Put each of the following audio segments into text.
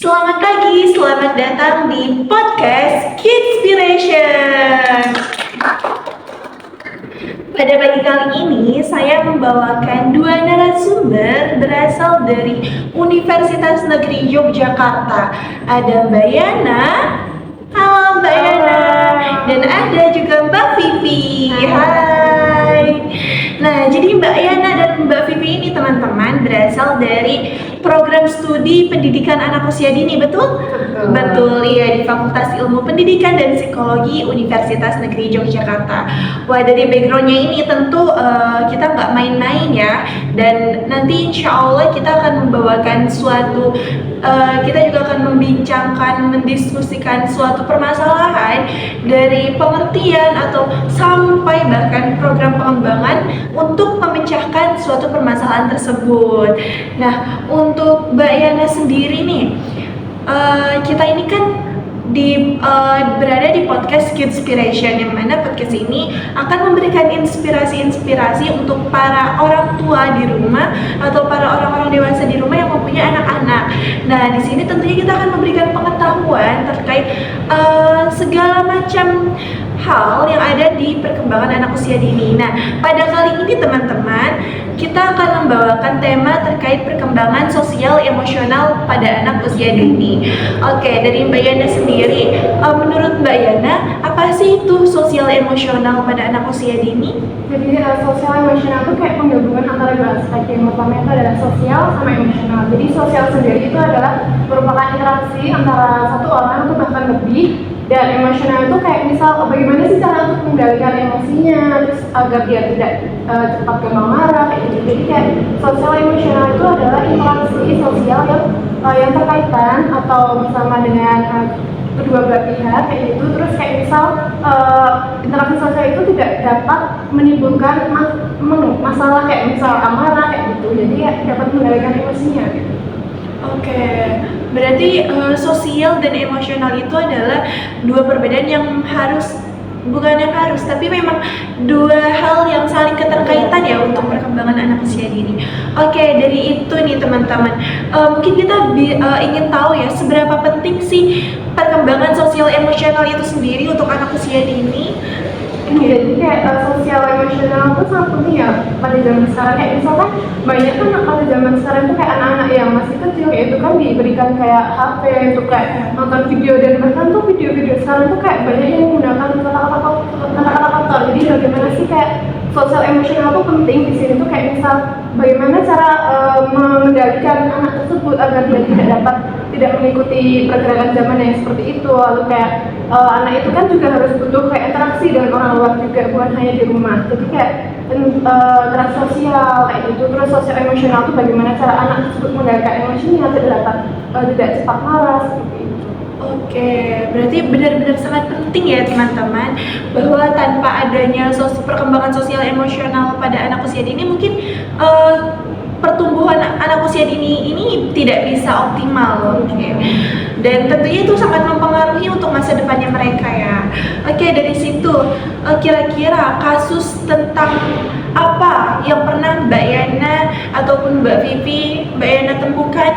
Selamat pagi, selamat datang di podcast Kidspiration. Pada pagi kali ini saya membawakan dua narasumber berasal dari Universitas Negeri Yogyakarta. Ada Mbak Yana, halo Mbak Yana, dan ada juga Mbak Vivi. Hai. Nah, jadi Mbak Yana dan Mbak Vivi ini teman-teman berasal dari program studi pendidikan anak usia dini, betul? Betul, iya, di Fakultas Ilmu Pendidikan dan Psikologi Universitas Negeri Yogyakarta. Wah, dari backgroundnya ini tentu kita nggak main-main ya. Dan nanti insya Allah kita akan membawakan kita juga akan membincangkan, mendiskusikan suatu permasalahan dari pengertian atau sampai bahkan program pengembangan untuk memecahkan suatu permasalahan tersebut. Nah, untuk Mbak Yana sendiri nih, kita ini kan berada di podcast Kidspiration, yang mana podcast ini akan memberikan inspirasi-inspirasi untuk para orang tua di rumah atau para orang-orang dewasa di rumah yang mempunyai anak-anak. Nah, di sini tentunya kita akan memberikan pengetahuan terkait segala macam hal yang ada di perkembangan anak usia dini. Nah, pada kali ini teman-teman, kita akan membawakan tema terkait perkembangan sosial emosional pada anak usia dini. Oke, dari Mbak Yana sendiri, menurut Mbak Yana, apa sih itu sosial emosional pada anak usia dini? Jadi sosial emosional itu kayak penggabungan antara dua aspek. Yang pertama itu adalah sosial sama emosional. Jadi sosial sendiri itu adalah merupakan interaksi antara satu orang atau bahkan lebih. Dan emosional itu kayak misal bagaimana sih cara untuk mengendalikan emosinya, terus agar dia tidak cepat gampang marah kayak gitu. Jadi kayak sosial emosional itu adalah interaksi sosial yang terkaitan atau bersama dengan kedua belah pihak kayak gitu. Terus kayak misal interaksi sosial itu tidak dapat menimbulkan masalah kayak misal amarah kayak gitu. Jadi ya dapat mengendalikan emosinya gitu. Oke, berarti sosial dan emosional itu adalah dua perbedaan yang tapi memang dua hal yang saling keterkaitan ya untuk perkembangan anak usia dini. Oke, dari itu nih teman-teman, mungkin kita ingin tahu ya, seberapa penting sih perkembangan sosial emosional itu sendiri untuk anak usia dini? Jadi kayak sosial emosional itu sangat penting ya pada zaman sekarang. Kayak misalkan banyak kan pada zaman sekarang itu kayak anak-anak yang masih kecil kayak itu kan diberikan kayak HP untuk kayak nonton video, dan bahkan tuh video-video sekarang tuh kayak banyak yang menggunakan kata-kata kotor. Jadi bagaimana sih kayak sosial emosional itu penting di sini tuh kayak misal bagaimana cara mengendalikan anak tersebut agar dia tidak mengikuti pergerakan zaman yang seperti itu. Lalu kayak anak itu kan juga harus butuh kayak interaksi dengan orang luar juga, bukan hanya di rumah. Jadi kayak interaksi sosial kayak gitu. Terus sosial emosional itu bagaimana cara anak tersebut mengendalikan emosinya tidak cepat marah seperti itu. Oke, berarti benar-benar sangat penting ya teman-teman, bahwa tanpa adanya perkembangan sosial emosional pada anak usia dini mungkin pertumbuhan anak usia dini ini tidak bisa optimal. Oke. Dan tentunya itu sangat mempengaruhi untuk masa depannya mereka ya. Oke, dari situ kira-kira kasus tentang apa yang pernah Mbak Yana ataupun Mbak Vivi, Mbak Yana temukan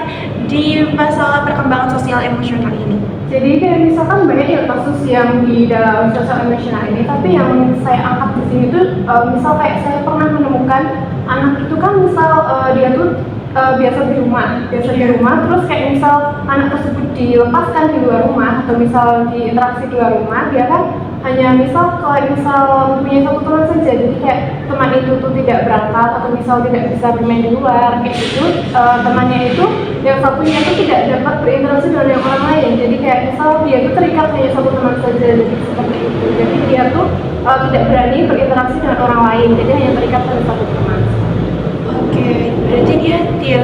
di masalah perkembangan sosial emosional ini? Jadi kayak misalkan banyak ya kasus yang di dalam sosial emosional ini, tapi yang saya angkat di sini tuh misal kayak saya pernah menemukan anak itu kan misal dia tuh biasa di rumah, terus kayak misal anak tersebut dilepaskan di luar rumah atau misal diinteraksi di luar rumah, dia kan hanya misal punya satu teman saja. Jadi kayak teman itu tuh tidak berangkat atau misal tidak bisa bermain di luar kayak gitu. Temannya itu yang satunya itu tidak dapat berinteraksi dengan yang orang lain. Jadi kayak misal dia itu terikat hanya satu teman saja, jadi seperti itu. Jadi dia tuh tidak berani berinteraksi dengan orang lain, jadi hanya terikat pada satu teman. Oke, berarti dia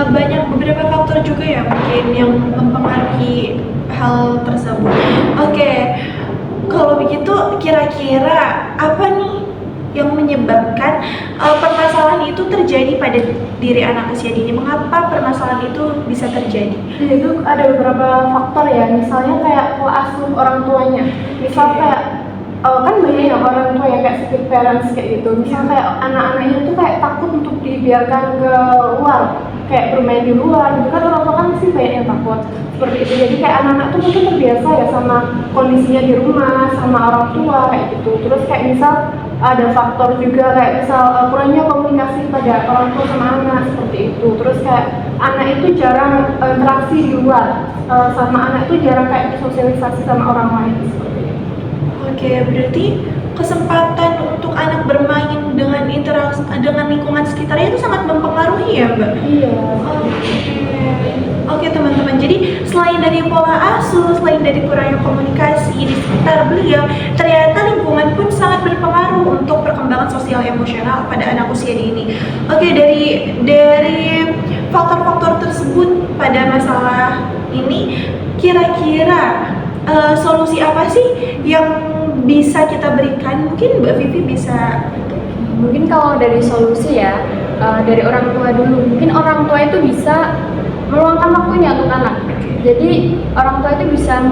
banyak beberapa faktor juga ya mungkin yang mempengaruhi hal tersebut. Oke, kalau begitu kira-kira apa nih yang menyebabkan permasalahan itu terjadi pada diri anak usia dini? Mengapa permasalahan itu bisa terjadi? Itu ada beberapa faktor ya, misalnya kayak pola asuh orang tuanya. Misal kayak kan banyak ya orang tua yang kayak strict parents kayak gitu. Misal kayak anak-anaknya tuh kayak takut untuk dibiarkan ke luar. kayak bermain di luar gitu kan, orang tua kan sih banyak yang takut seperti itu. Jadi kayak anak-anak tuh mungkin terbiasa ya sama kondisinya di rumah sama orang tua kayak gitu. Terus kayak misal ada faktor juga kayak misal kurangnya komunikasi pada orang tua sama anak seperti itu. Terus kayak anak itu jarang interaksi di luar, sama anak itu jarang kayak sosialisasi sama orang lain seperti itu. Oke, berarti kesempatan untuk anak bermain dengan interaksi dengan lingkungan sekitarnya itu sangat mempengaruhi ya, Mbak? Iya. Oke teman-teman, jadi selain dari pola asuh, selain dari kurangnya komunikasi di sekitar beliau, ternyata lingkungan pun sangat berpengaruh untuk perkembangan sosial emosional pada anak usia dini. Oke, dari faktor-faktor tersebut pada masalah ini, kira-kira solusi apa sih yang bisa kita berikan? Mungkin Mbak Vivi bisa. Mungkin kalau dari solusi ya, dari orang tua dulu. Mungkin orang tua itu bisa meluangkan waktunya untuk anak. Jadi orang tua itu bisa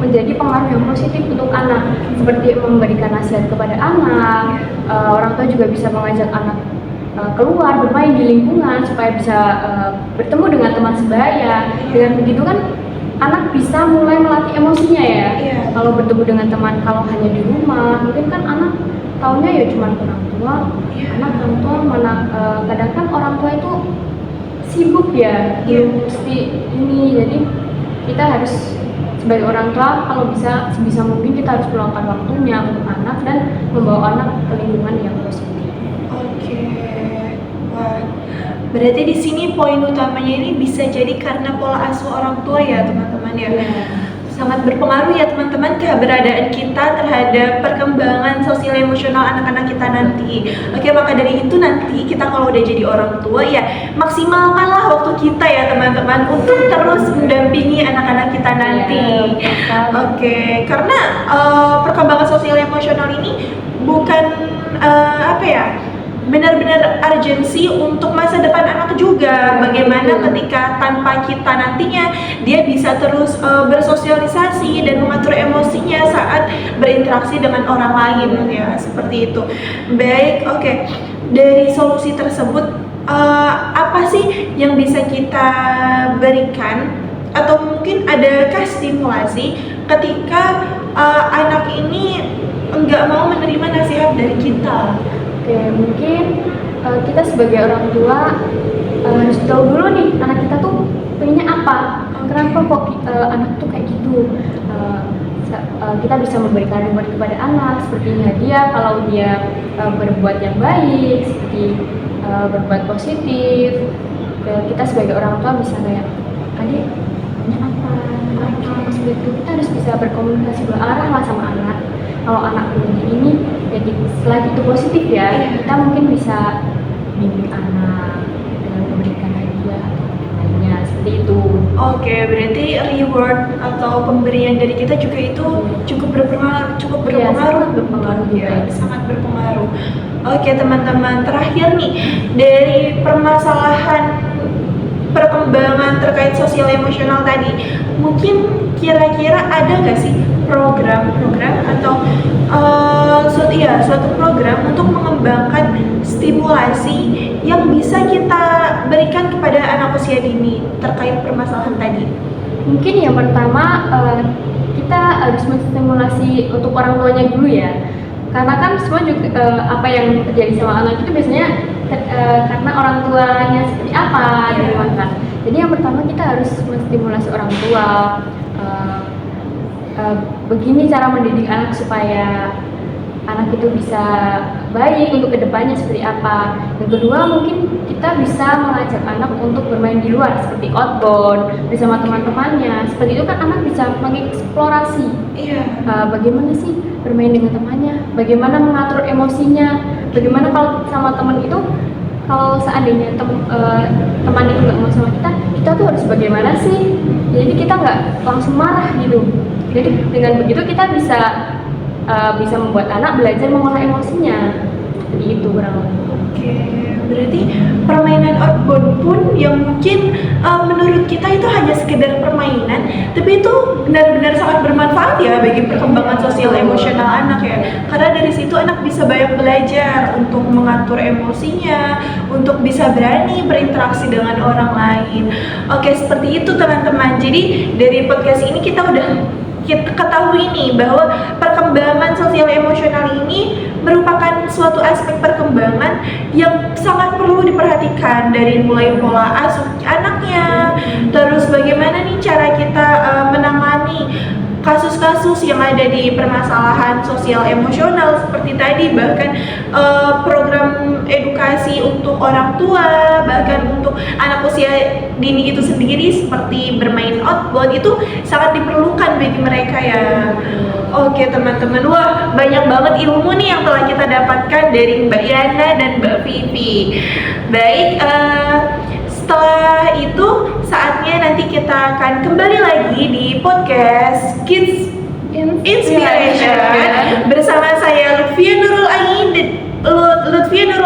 menjadi pengaruh yang positif untuk anak, seperti memberikan nasihat kepada anak. Orang tua juga bisa mengajak anak keluar bermain di lingkungan supaya bisa bertemu dengan teman sebaya. Dengan begitu kan anak bisa mulai melatih emosinya ya. Kalau bertemu dengan teman, kalau hanya di rumah, mungkin kan anak taunya ya cuma orang tua. Orang tua mana kadang kan orang tua itu sibuk ya, mesti ini. Jadi kita harus sebagai orang tua kalau bisa sebisa mungkin kita harus meluangkan waktunya untuk anak dan membawa anak ke lingkungan yang positif. Oke, wah. Berarti di sini poin utamanya ini bisa jadi karena pola asuh orang tua ya teman-teman ya. Sangat berpengaruh ya teman-teman keberadaan kita terhadap perkembangan sosial emosional anak-anak kita nanti. Oke, maka dari itu nanti kita kalau udah jadi orang tua ya maksimalkanlah waktu kita ya teman-teman untuk terus mendampingi anak-anak kita nanti. Oke, karena perkembangan sosial emosional ini bukan benar-benar urgensi untuk masa depan anak juga. Bagaimana ketika tanpa kita nantinya dia bisa terus bersosialisasi dan mengatur emosinya saat berinteraksi dengan orang lain ya, seperti itu. Baik, oke. Dari solusi tersebut apa sih yang bisa kita berikan, atau mungkin adakah stimulasi ketika anak ini enggak mau menerima nasihat dari kita? Oke, mungkin kita sebagai orang tua harus tahu dulu nih anak kita tuh pengennya apa, kenapa kok anak tuh kayak gitu. Kita bisa memberikan reward kepada anak seperti hadiah kalau dia berbuat yang baik, seperti berbuat positif. Kita sebagai orang tua bisa kayak, adik pengennya apa, seperti itu. Kita harus bisa berkomunikasi berarah lah sama anak. Kalau anak punya ini, jadi selagi itu positif ya, kita mungkin bisa bimbing anak dengan memberikan hadiah lainnya seperti itu. Oke, berarti reward atau pemberian dari kita juga itu cukup berpengaruh, sangat berpengaruh ya, sangat berpengaruh. Oke teman-teman, terakhir nih dari permasalahan perkembangan terkait sosial emosional tadi, mungkin kira-kira ada nggak sih program atau suatu program untuk mengembangkan stimulasi yang bisa kita berikan kepada anak usia dini terkait permasalahan tadi? Mungkin yang pertama kita harus menstimulasi untuk orang tuanya dulu ya, karena kan semua juga apa yang terjadi sama anak itu biasanya karena orang tuanya seperti apa di rumah kan. Jadi yang pertama kita harus menstimulasi orang tua, begini cara mendidik anak supaya anak itu bisa baik untuk kedepannya seperti apa. Yang kedua mungkin kita bisa mengajak anak untuk bermain di luar seperti outbound bersama teman-temannya. Seperti itu kan anak bisa mengeksplorasi bagaimana sih bermain dengan temannya, bagaimana mengatur emosinya, bagaimana kalau sama teman itu, kalau seandainya teman itu nggak mau sama kita tuh harus bagaimana sih? Jadi kita nggak langsung marah gitu. Jadi dengan begitu kita bisa membuat anak belajar mengolah emosinya. Jadi itu kurang lebih. Oke, berarti permainan outbound pun yang mungkin menurut kita itu hanya sekedar permainan, tapi itu benar-benar sangat bermanfaat ya bagi perkembangan sosial emosional anak ya. Karena dari situ anak bisa banyak belajar untuk mengatur emosinya, untuk bisa berani berinteraksi dengan orang lain. Oke, seperti itu teman-teman. Jadi dari podcast ini kita ketahui nih bahwa perkembangan sosial emosional ini merupakan suatu aspek perkembangan yang sangat perlu diperhatikan, dari mulai pola asuh anaknya, terus bagaimana nih cara kita menangani kasus-kasus yang ada di permasalahan sosial emosional seperti tadi, bahkan program edukasi untuk orang tua, bahkan untuk anak usia dini itu sendiri seperti bermain outbound itu sangat diperlukan bagi mereka ya. Oke teman-teman, wah banyak banget ilmu nih yang telah kita dapatkan dari Mbak Yana dan Mbak Vivi. Baik, setelah itu saatnya nanti kita akan kembali lagi di podcast Kids Inspiration bersama saya Lutfia Nurul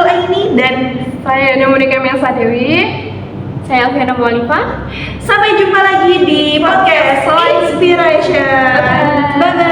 Aini dan Saya Monika Melsa Dewi. Saya Alfiana Mualifah. sampai jumpa lagi di podcast Inspiration. Bye bye.